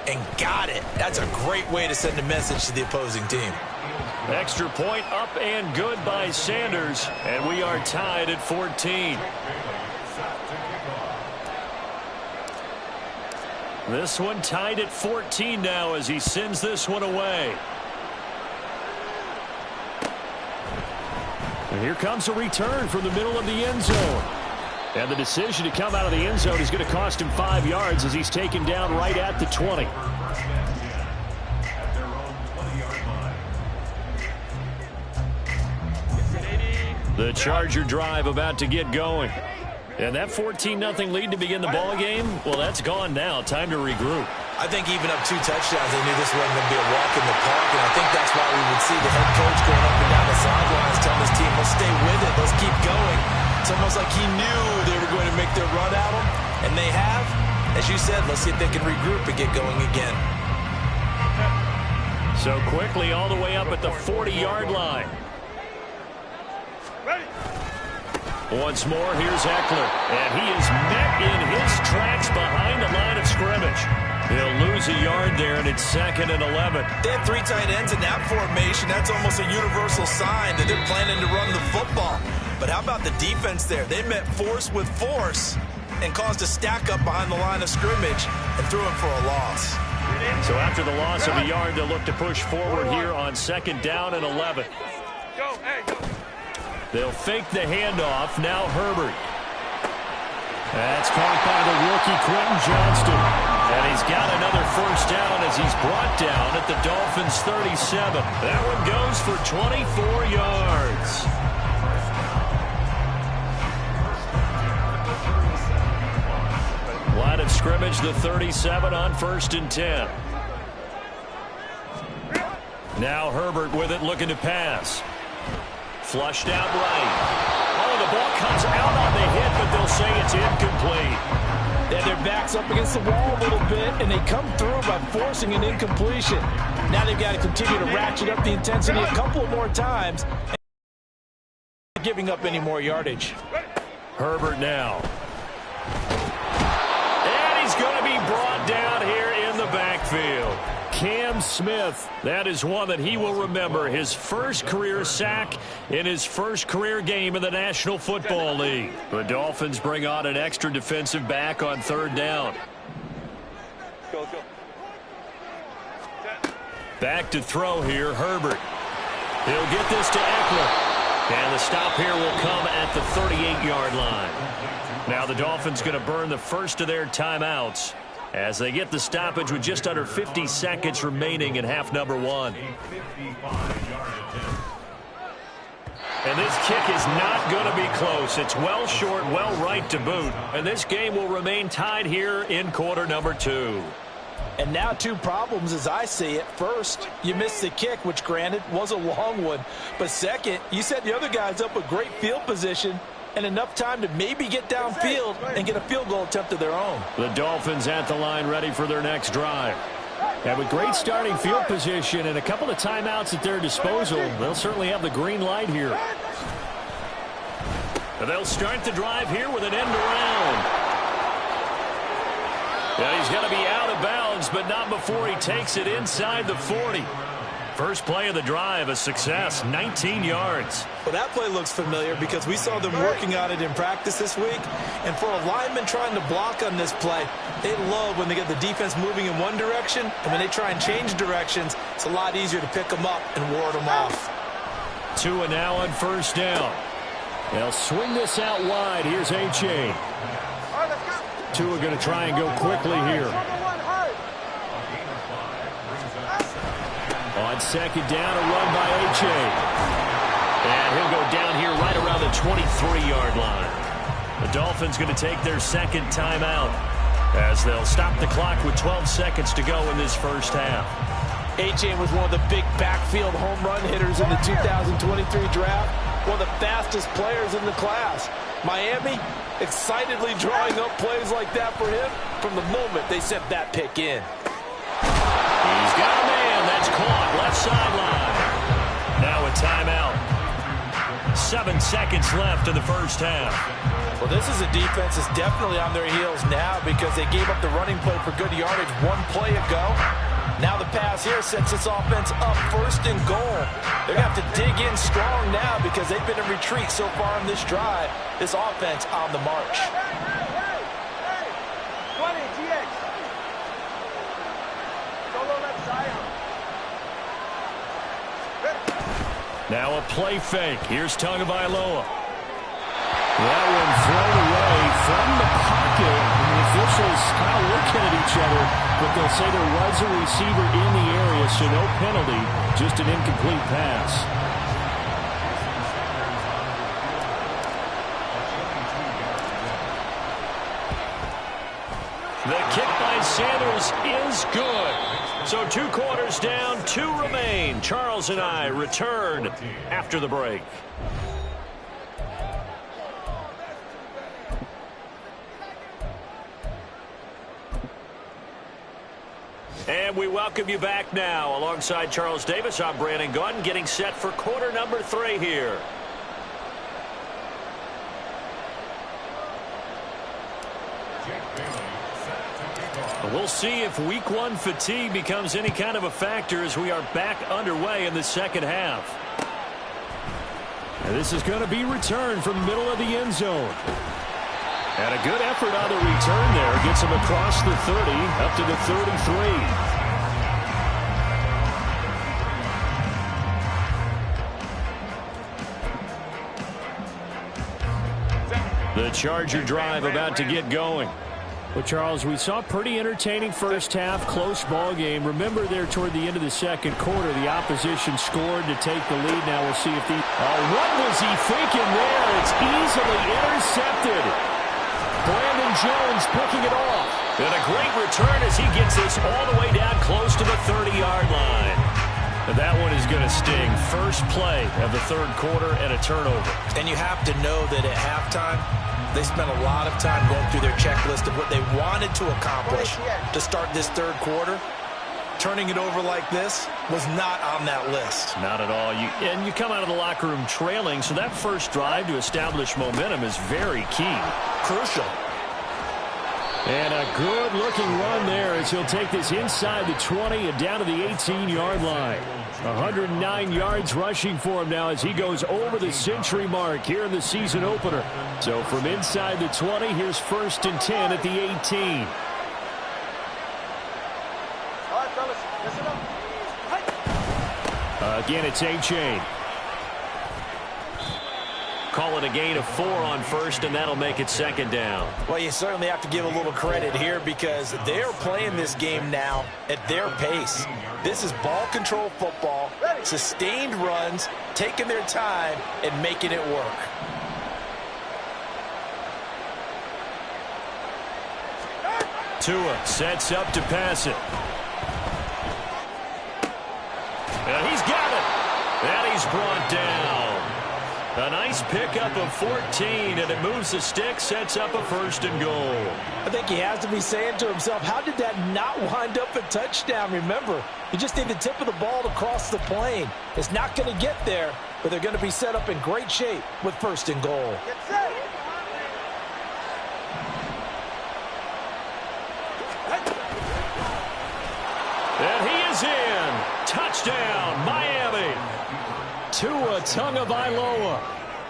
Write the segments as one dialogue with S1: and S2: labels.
S1: and got it. That's a great way to send a message to the opposing team.
S2: Extra point up and good by Sanders, and we are tied at 14. This one tied at 14 now as he sends this one away. And here comes a return from the middle of the end zone. And the decision to come out of the end zone is going to cost him 5 yards as he's taken down right at the 20. The Charger drive about to get going. And that 14-0 lead to begin the ball game, well, that's gone now. Time to regroup.
S1: I think even up 2 touchdowns, they knew this wasn't going to be a walk in the park, and I think that's why we would see the head coach going up and down the sidelines telling his team, let's stay with it, let's keep going. It's almost like he knew they were going to make their run at him, and they have. As you said, let's see if they can regroup and get going again.
S2: So quickly all the way up at the 40-yard line. Once more, here's Eckler, and he is met in his tracks behind the line of scrimmage. He'll lose a yard there, and it's 2nd and 11.
S1: They have 3 tight ends in that formation. That's almost a universal sign that they're planning to run the football. But how about the defense there? They met force with force and caused a stack up behind the line of scrimmage and threw him for a loss.
S2: So after the loss of a yard, they'll look to push forward here on 2nd down and 11. They'll fake the handoff. Now Herbert. That's caught by the rookie Quentin Johnston. And he's got another first down as he's brought down at the Dolphins' 37. That one goes for 24 yards. Line of scrimmage, the 37 on 1st and 10. Now Herbert with it, looking to pass. Flushed out right. Oh, the ball comes out on the hit, but they'll say it's incomplete.
S3: And their back's up against the wall a little bit, and they come through by forcing an incompletion. Now they've got to continue to ratchet up the intensity a couple more times, and giving up any more yardage.
S2: Herbert now. And he's going to be brought down here in the backfield. Cam Smith, that is one that he will remember. His first career sack in his first career game in the National Football League. The Dolphins bring on an extra defensive back on 3rd down. Back to throw here, Herbert. He'll get this to Eckler. And the stop here will come at the 38-yard line. Now the Dolphins going to burn the first of their timeouts as they get the stoppage with just under 50 seconds remaining in half number 1. And this kick is not going to be close. It's well short, well right to boot. And this game will remain tied here in quarter number 2.
S3: And now 2 problems as I see it. First, you missed the kick, which granted was a long one. But second, you set the other guys up with great field position and enough time to maybe get downfield and get a field goal attempt of their own.
S2: The Dolphins at the line ready for their next drive. And with great starting field position and a couple of timeouts at their disposal, they'll certainly have the green light here. And they'll start the drive here with an end around. Yeah, he's going to be out of bounds, but not before he takes it inside the 40. First play of the drive, a success, 19 yards.
S1: Well, that play looks familiar because we saw them working on it in practice this week. And for a lineman trying to block on this play, they love when they get the defense moving in one direction. And when they try and change directions, it's a lot easier to pick them up and ward them off.
S2: Tua now on 1st down. They'll swing this out wide. Here's H.A. Tua going to try and go quickly here. On 2nd down, a run by H.A. And he'll go down here right around the 23-yard line. The Dolphins going to take their 2nd timeout as they'll stop the clock with 12 seconds to go in this first half.
S3: H.A. was one of the big backfield home run hitters in the 2023 draft. One of the fastest players in the class. Miami excitedly drawing up plays like that for him from the moment they sent that pick in.
S2: He's got a man. That's caught left sideline. Now a timeout. 7 seconds left in the first half.
S3: Well, this is a defense that's definitely on their heels now because they gave up the running play for good yardage one play ago. Now the pass here sets this offense up 1st and goal. They're going to have to dig in strong now because they've been in retreat so far on this drive. This offense on the march.
S2: Now a play fake. Here's Tagovailoa. That one thrown away from the pocket. And the officials kind of looking at each other, but they'll say there was a receiver in the area, so no penalty, just an incomplete pass. The kick by Sanders is good. So 2 quarters down, 2 remain. Charles and I return after the break. And we welcome you back now. Alongside Charles Davis, I'm Brandon Gaudin, getting set for quarter number 3 here. We'll see if week 1 fatigue becomes any kind of a factor as we are back underway in the second half. And this is going to be returned from the middle of the end zone. And a good effort on the return there. Gets him across the 30, up to the 33. The Charger drive about to get going. Well, Charles, we saw a pretty entertaining first half, close ball game. Remember there toward the end of the second quarter, the opposition scored to take the lead. Now we'll see if the... what was he thinking there? It's easily intercepted. Brandon Jones picking it off. And a great return as he gets this all the way down close to the 30-yard line. And that one is going to sting. First play of the third quarter and a turnover.
S1: And you have to know that at halftime, they spent a lot of time going through their checklist of what they wanted to accomplish to start this third quarter. Turning it over like this was not on that list.
S2: Not at all. And you come out of the locker room trailing, so that first drive to establish momentum is very key.
S1: Crucial.
S2: And a good-looking run there as he'll take this inside the 20 and down to the 18-yard line. 109 yards rushing for him now as he goes over the century mark here in the season opener. So from inside the 20, here's 1st and 10 at the 18. Again, it's A-Chain. Call it a gain of 4 on first, and that'll make it 2nd down.
S1: Well, you certainly have to give a little credit here because they're playing this game now at their pace. This is ball control football, sustained runs, taking their time, and making it work.
S2: Tua sets up to pass it. And he's got it. And he's brought down. A nice pickup of 14, and it moves the stick, sets up a 1st and goal.
S3: I think he has to be saying to himself, how did that not wind up a touchdown? Remember, you just need the tip of the ball to cross the plane. It's not going to get there, but they're going to be set up in great shape with 1st and goal.
S2: And he is in. Touchdown, Miami. Tua Tagovailoa.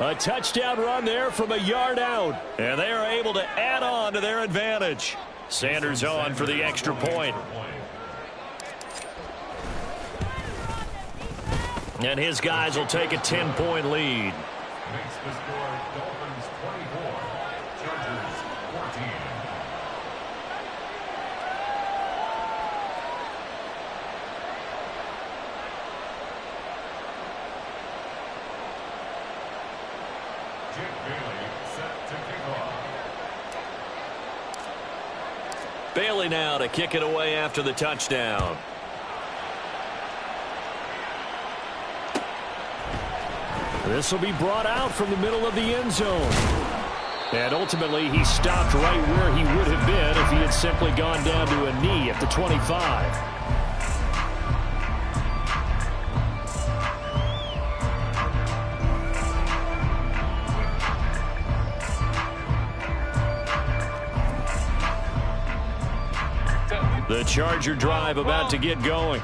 S2: A touchdown run there from a yard out. And they are able to add on to their advantage. Sanders on for the extra point. And his guys will take a 10-point lead.
S4: Makes the score Dolphins 24, Chargers 14.
S2: Bailey now to kick it away after the touchdown. This will be brought out from the middle of the end zone. And ultimately, he stopped right where he would have been if he had simply gone down to a knee at the 25. The Charger drive about to get going.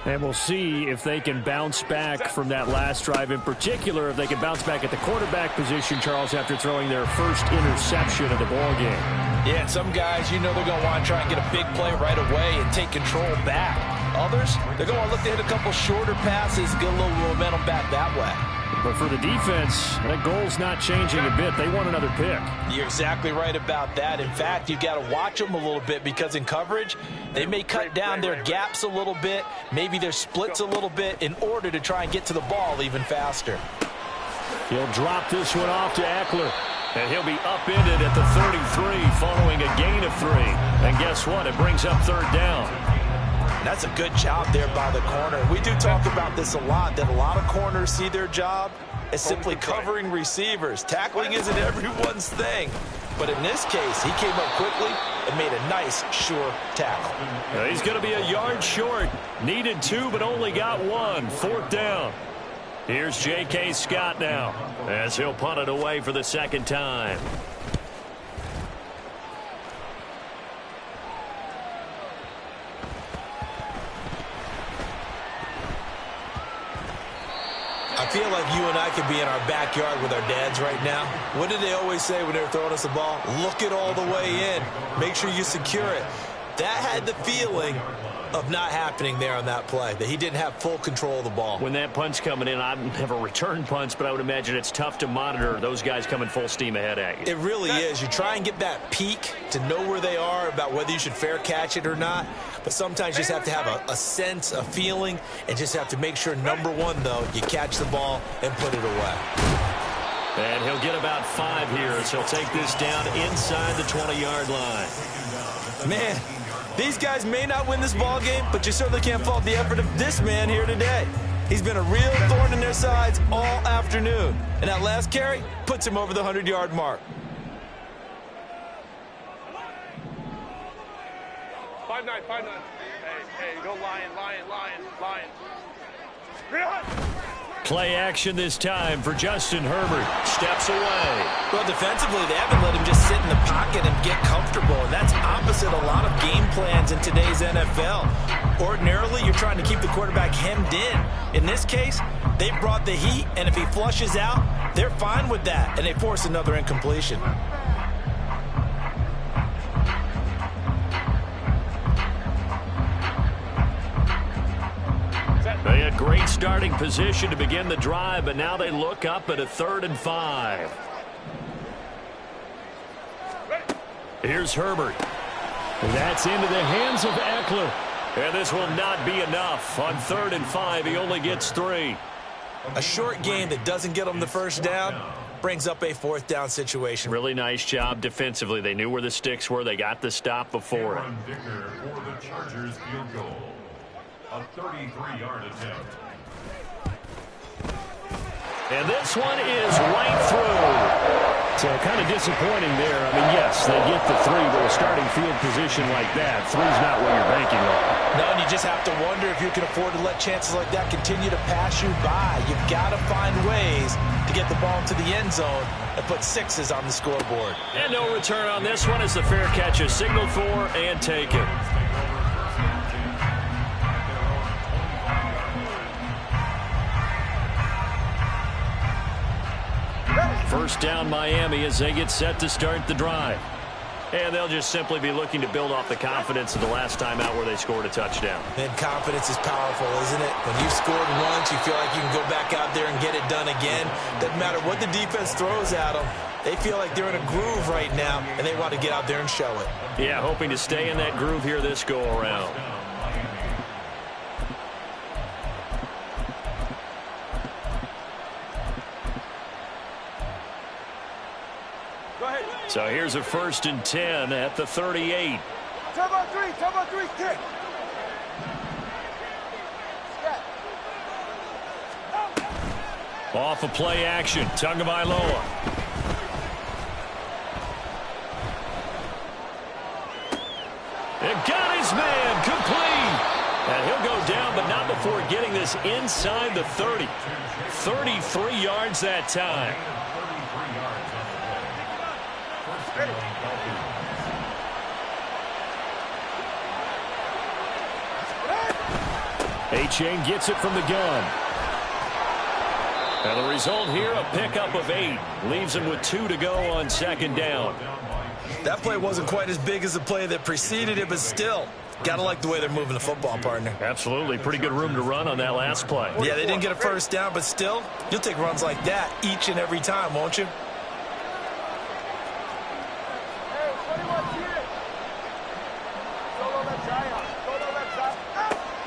S2: And we'll see if they can bounce back from that last drive, in particular, if they can bounce back at the quarterback position, Charles, after throwing their first interception of the ballgame.
S3: Yeah, and some guys, you know they're going to want to try and get a big play right away and take control back. Others, they're going to look to hit a couple shorter passes, get a little momentum back that way.
S2: But for the defense, that goal's not changing a bit. They want another pick.
S3: You're exactly right about that. In fact, you've got to watch them a little bit because in coverage, they may cut down their gaps a little bit, maybe their splits a little bit in order to try and get to the ball even faster.
S2: He'll drop this one off to Eckler. And he'll be upended at the 33 following a gain of 3. And guess what? It brings up third down.
S3: That's a good job there by the corner. We do talk about this a lot, that a lot of corners see their job as simply covering receivers. Tackling isn't everyone's thing. But in this case, he came up quickly and made a nice, sure tackle.
S2: He's going to be a yard short. Needed 2, but only got 1. Fourth down. Here's J.K. Scott now as he'll punt it away for the second time.
S1: I feel like you and I could be in our backyard with our dads right now. What did they always say when they were throwing us the ball? Look it all the way in. Make sure you secure it. That had the feeling of not happening there on that play, that he didn't have full control of the ball.
S2: When that punt's coming in, I've never returned punts, but I would imagine it's tough to monitor those guys coming full steam ahead at you.
S1: It really is. You try and get that peek to know where they are, about whether you should fair catch it or not. But sometimes you just have to have a sense, a feeling, and just have to make sure, number one, though, you catch the ball and put it away.
S2: And he'll get about 5 here as he'll take this down inside the 20-yard line.
S1: Man, these guys may not win this ball game, but you certainly can't fault the effort of this man here today. He's been a real thorn in their sides all afternoon. And that last carry puts him over the 100-yard mark.
S5: 5-9, 5-9. Hey, go Lion.
S2: Play action this time for Justin Herbert. Steps away.
S1: Well, defensively, they haven't let him just sit in the pocket and get comfortable, and that's opposite a lot of game plans in today's NFL. Ordinarily, you're trying to keep the quarterback hemmed in. In this case, they brought the heat, and if he flushes out, they're fine with that, and they force another incompletion.
S2: They had great starting position to begin the drive, but now they look up at a 3rd and 5. Here's Herbert. And that's into the hands of Eckler. And this will not be enough. On 3rd and 5, he only gets 3.
S1: A short game that doesn't get them the first down brings up a 4th down situation.
S2: Really nice job defensively. They knew where the sticks were. They got the stop before it.
S4: For the Chargers field goal. A 33-yard attempt.
S2: And this one is right through. So kind of disappointing there. I mean, yes, they get the 3, but a starting field position like that, 3's not what you're banking on.
S1: No, and you just have to wonder if you can afford to let chances like that continue to pass you by. You've got to find ways to get the ball into the end zone and put 6s on the scoreboard.
S2: And no return on this one as the fair catch is signaled for and taken. First down Miami as they get set to start the drive. And they'll just simply be looking to build off the confidence of the last time out where they scored a touchdown.
S1: And confidence is powerful, isn't it? When you've scored once, you feel like you can go back out there and get it done again. Doesn't matter what the defense throws at them. They feel like they're in a groove right now, and they want to get out there and show it.
S2: Yeah, hoping to stay in that groove here this go-around. So here's a 1st and 10 at the 38.
S5: Top on 3, kick.
S2: Off of play action, Tagovailoa. It got his man complete. And he'll go down, but not before getting this inside the 30. 33 yards that time. A-Chain gets it from the gun. And the result here, a pickup of 8. Leaves him with 2 to go on second down.
S1: That play wasn't quite as big as the play that preceded it, but still, got to like the way they're moving the football, partner.
S2: Absolutely. Pretty good room to run on that last play.
S1: Yeah, they didn't get a first down, but still, you'll take runs like that each and every time, won't you?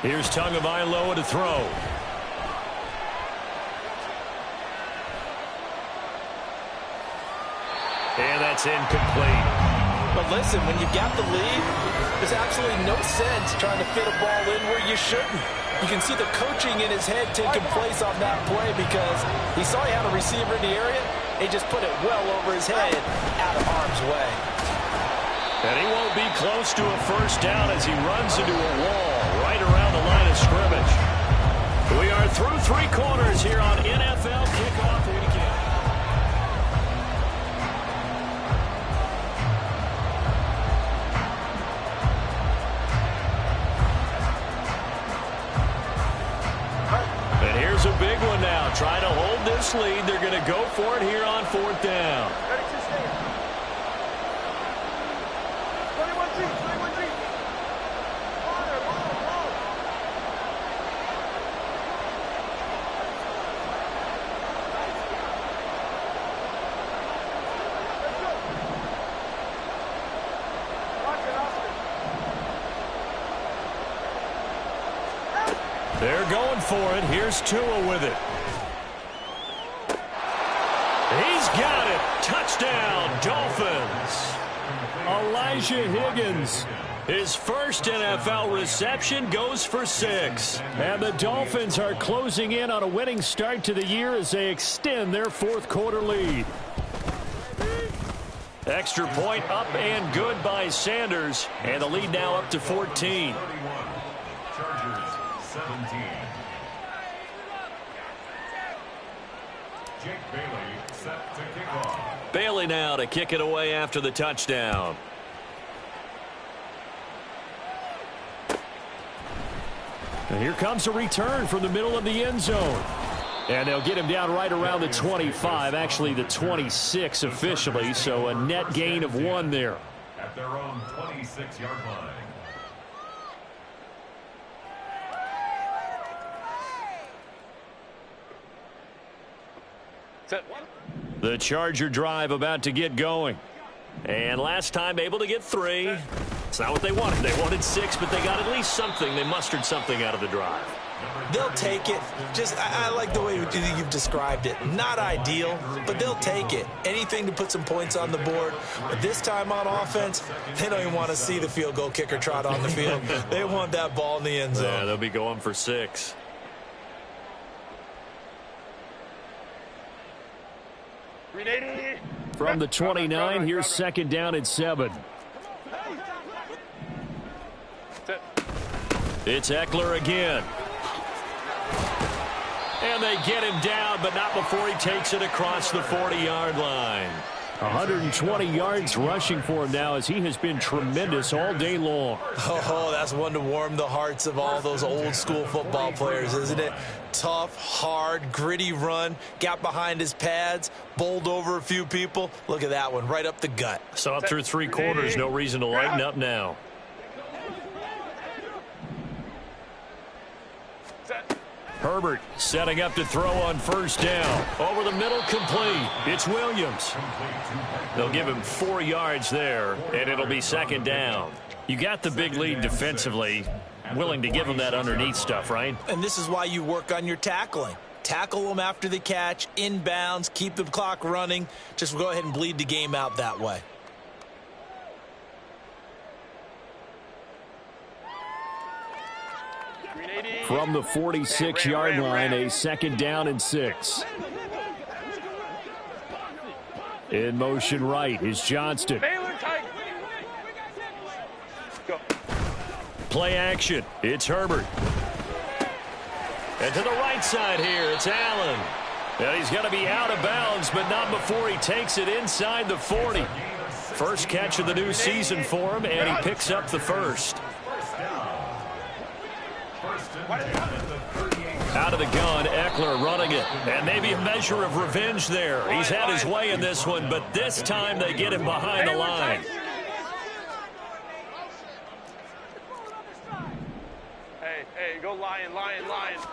S2: Here's Tagovailoa to throw. And that's incomplete.
S3: But listen, when you've got the lead, there's absolutely no sense trying to fit a ball in where you shouldn't. You can see the coaching in his head taking place on that play because he saw he had a receiver in the area. He just put it well over his head, out of harm's way.
S2: And he won't be close to a first down as he runs into a wall right around the line of scrimmage. We are through 3 quarters here on NFL Kickoff Weekend. And here's a big one now. Trying to hold this lead. They're going to go for it here on 4th down. They're going for it. Here's Tua with it. He's got it. Touchdown, Dolphins. Elijah Higgins. His first NFL reception goes for 6. And the Dolphins are closing in on a winning start to the year as they extend their 4th quarter lead. Extra point up and good by Sanders. And the lead now up to 14.
S4: 17. Jake Bailey set to kick off.
S2: Bailey now to kick it away after the touchdown. And here comes a return from the middle of the end zone. And they'll get him down right around the 25, actually the 26 officially, so a net gain of 1 there.
S4: At their own 26-yard line.
S2: The Charger drive about to get going. And last time able to get 3. It's not what they wanted. They wanted 6, but they got at least something. They mustered something out of the drive.
S1: They'll take it. I like the way you've described it. Not ideal, but they'll take it. Anything to put some points on the board. But this time on offense, they don't even want to see the field goal kicker trot on the field. They want that ball in the end zone.
S2: Yeah, they'll be going for 6. From the 29, here's 2nd down and 7. It's Eckler again. And they get him down, but not before he takes it across the 40-yard line. 120 yards rushing for him now as he has been tremendous all day long.
S1: Oh, that's one to warm the hearts of all those old-school football players, isn't it? Tough, hard, gritty run, got behind his pads, bowled over a few people. Look at that one, right up the gut.
S2: So up through 3 quarters, no reason to lighten up now. Herbert setting up to throw on 1st down. Over the middle, complete. It's Williams. They'll give him 4 yards there, and it'll be 2nd down. You got the big lead defensively. Willing to give him that underneath stuff, right?
S1: And this is why you work on your tackling. Tackle them after the catch, inbounds, keep the clock running. Just go ahead and bleed the game out that way.
S2: From the 46-yard line, a 2nd down and 6. In motion right is Johnston. Play action. It's Herbert. And to the right side here, it's Allen. And he's going to be out of bounds, but not before he takes it inside the 40. First catch of the new season for him, and he picks up the 1st.
S4: First and 10 at the 38.
S2: Out of the gun, Eckler running it. And maybe a measure of revenge there. He's had his way in this one, but this time they get him behind the line.
S5: Hey, go lion.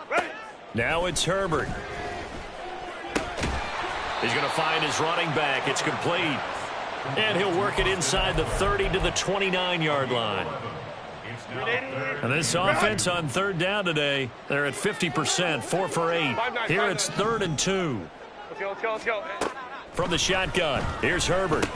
S5: Ready?
S2: Now it's Herbert. He's going to find his running back. It's complete. And he'll work it inside the 30 to the 29-yard line. And this offense on third down today, they're at 50%, 4 for 8. Here it's 3rd and 2.
S5: Let's go.
S2: From the shotgun, here's Herbert.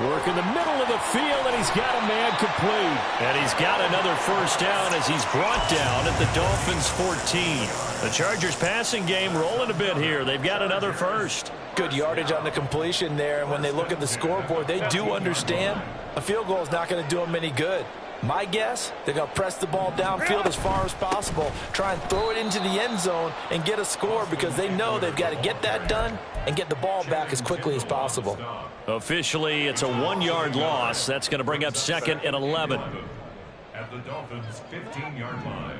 S2: Work in the middle of the field, and he's got a man complete. And he's got another first down as he's brought down at the Dolphins' 14. The Chargers passing game rolling a bit here. They've got another first.
S3: Good yardage on the completion there, and when they look at the scoreboard, they do understand a field goal is not going to do them any good. My guess, they're going to press the ball downfield as far as possible, try and throw it into the end zone and get a score because they know they've got to get that done and get the ball back as quickly as possible.
S2: Officially, it's a 1-yard loss. That's going to bring up 2nd and 11.
S4: At the Dolphins' 15-yard line.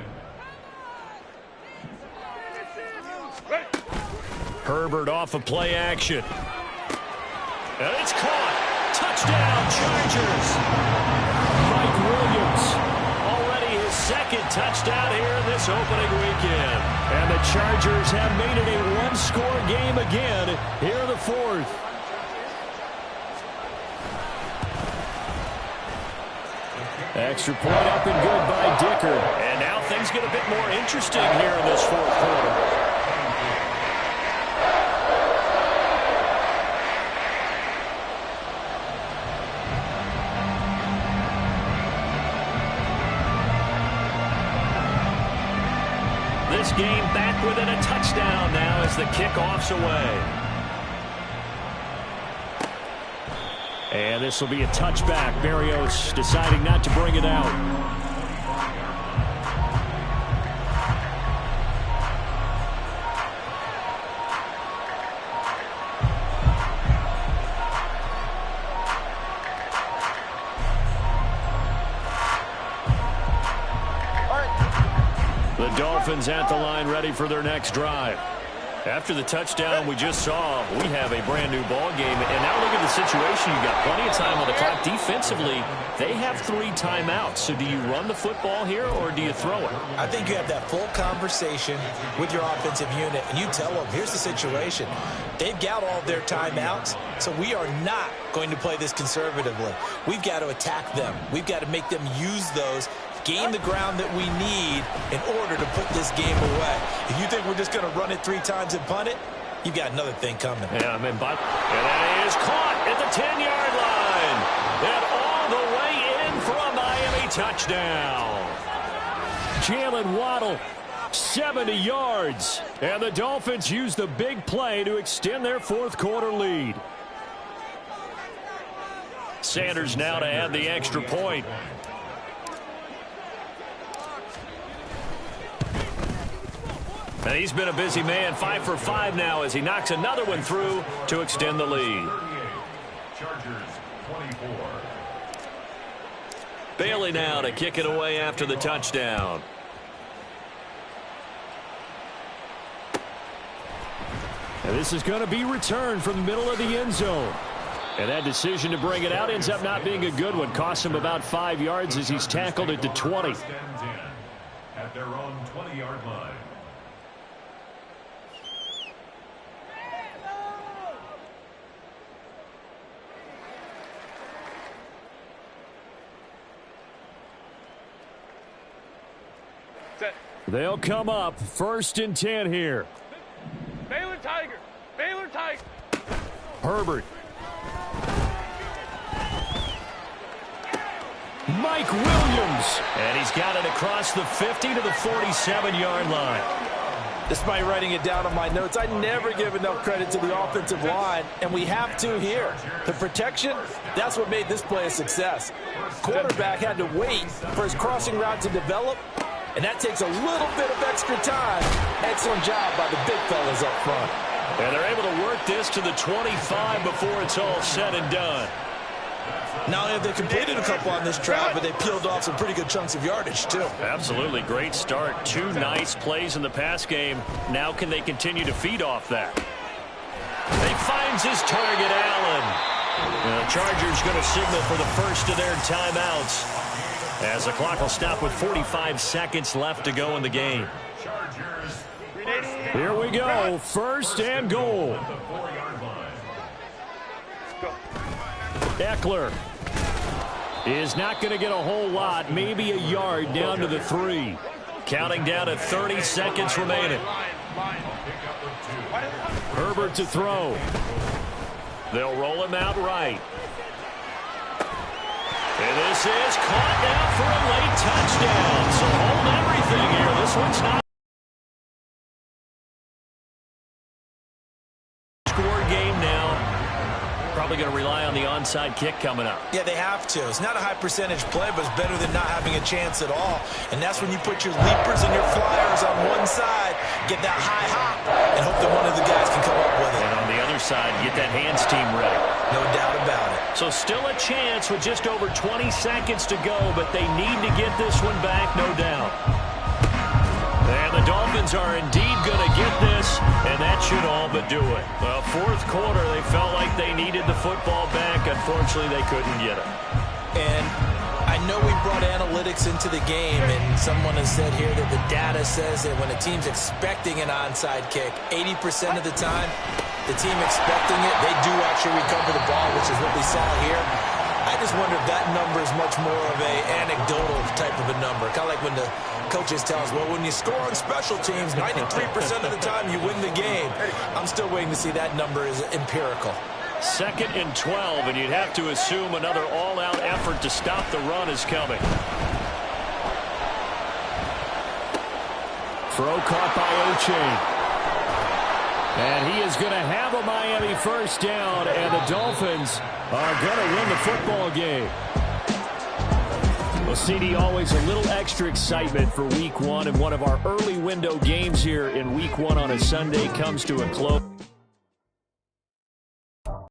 S2: Herbert off of play action. And it's caught. Touchdown, Chargers. Mike Williams, already his 2nd touchdown here in this opening weekend. And the Chargers have made it a 1-score game again here in the 4th. Extra point up and good by Dicker. And now things get a bit more interesting here in this 4th quarter. This game back within a touchdown now as the kickoff's away. And this will be a touchback. Berrios deciding not to bring it out. The Dolphins at the line ready for their next drive. After the touchdown we just saw, we have a brand new ball game. And now look at the situation. You've got plenty of time on the clock. Defensively, they have 3 timeouts. So do you run the football here or do you throw it?
S1: I think you have that full conversation with your offensive unit, and you tell them, here's the situation. They've got all their timeouts, so we are not going to play this conservatively. We've got to attack them. We've got to make them use those, gain the ground that we need in order to put this game away. If you think we're just going to run it 3 times and punt it, you've got another thing coming.
S2: Yeah, and that is caught at the 10-yard line. And all the way in for a Miami touchdown. Jalen Waddle, 70 yards. And the Dolphins use the big play to extend their 4th quarter lead. Sanders now to add the extra point. And he's been a busy man, 5 for 5 now as he knocks another one through to extend the lead.
S4: Chargers 24.
S2: Bailey now to kick it away after the touchdown. And this is going to be returned from the middle of the end zone. And that decision to bring it out ends up not being a good one. Costs him about 5 yards as he's tackled at the 20.
S4: At their own 20-yard line.
S2: They'll come up 1st and 10 here.
S5: Baylor Tiger.
S2: Herbert. Mike Williams. And he's got it across the 50 to the 47-yard line.
S3: Despite writing it down on my notes, I never give enough credit to the offensive line, and we have to here. The protection, that's what made this play a success. Quarterback had to wait for his crossing route to develop, and that takes a little bit of extra time. Excellent job by the big fellas up front.
S2: And they're able to work this to the 25 before it's all said and done.
S1: Not only have they completed a couple on this drive, but they peeled off some pretty good chunks of yardage, too.
S2: Absolutely. Great start. 2 nice plays in the pass game. Now can they continue to feed off that? He finds his target, Allen. And the Chargers going to signal for the first of their timeouts, as the clock will stop with 45 seconds left to go in the game. Here we go. First and goal. Eckler is not going to get a whole lot, maybe a yard down to the 3. Counting down to 30 seconds remaining. Herbert to throw. They'll roll him out right. And this is caught now for a late touchdown. So hold everything here. This one's not score game now. Probably going to rely on the onside kick coming up.
S1: Yeah, they have to. It's not a high percentage play, but it's better than not having a chance at all. And that's when you put your leapers and your flyers on one side, get that high hop, and hope that one of the guys can come up with it.
S2: And on the other side, get that hands team ready.
S1: No doubt about it.
S2: So still a chance with just over 20 seconds to go, but they need to get this one back, no doubt. And the Dolphins are indeed going to get this, and that should all but do it. Well, fourth quarter, they felt like they needed the football back. Unfortunately, they couldn't get it.
S1: And I know we brought analytics into the game, and someone has said here that the data says that when a team's expecting an onside kick, 80% of the time, the team expecting it, they do actually recover the ball, which is what we saw here. I just wonder if that number is much more of a anecdotal type of a number. Kind of like when the coaches tell us, well, when you score on special teams, 93% of the time you win the game. I'm still waiting to see that number is empirical.
S2: 2nd and 12, and you'd have to assume another all-out effort to stop the run is coming. Throw caught by Ochane. And he is going to have a Miami first down, and the Dolphins are going to win the football game. Well, CD, always a little extra excitement for Week 1, and one of our early window games here in Week 1 on a Sunday comes to a close.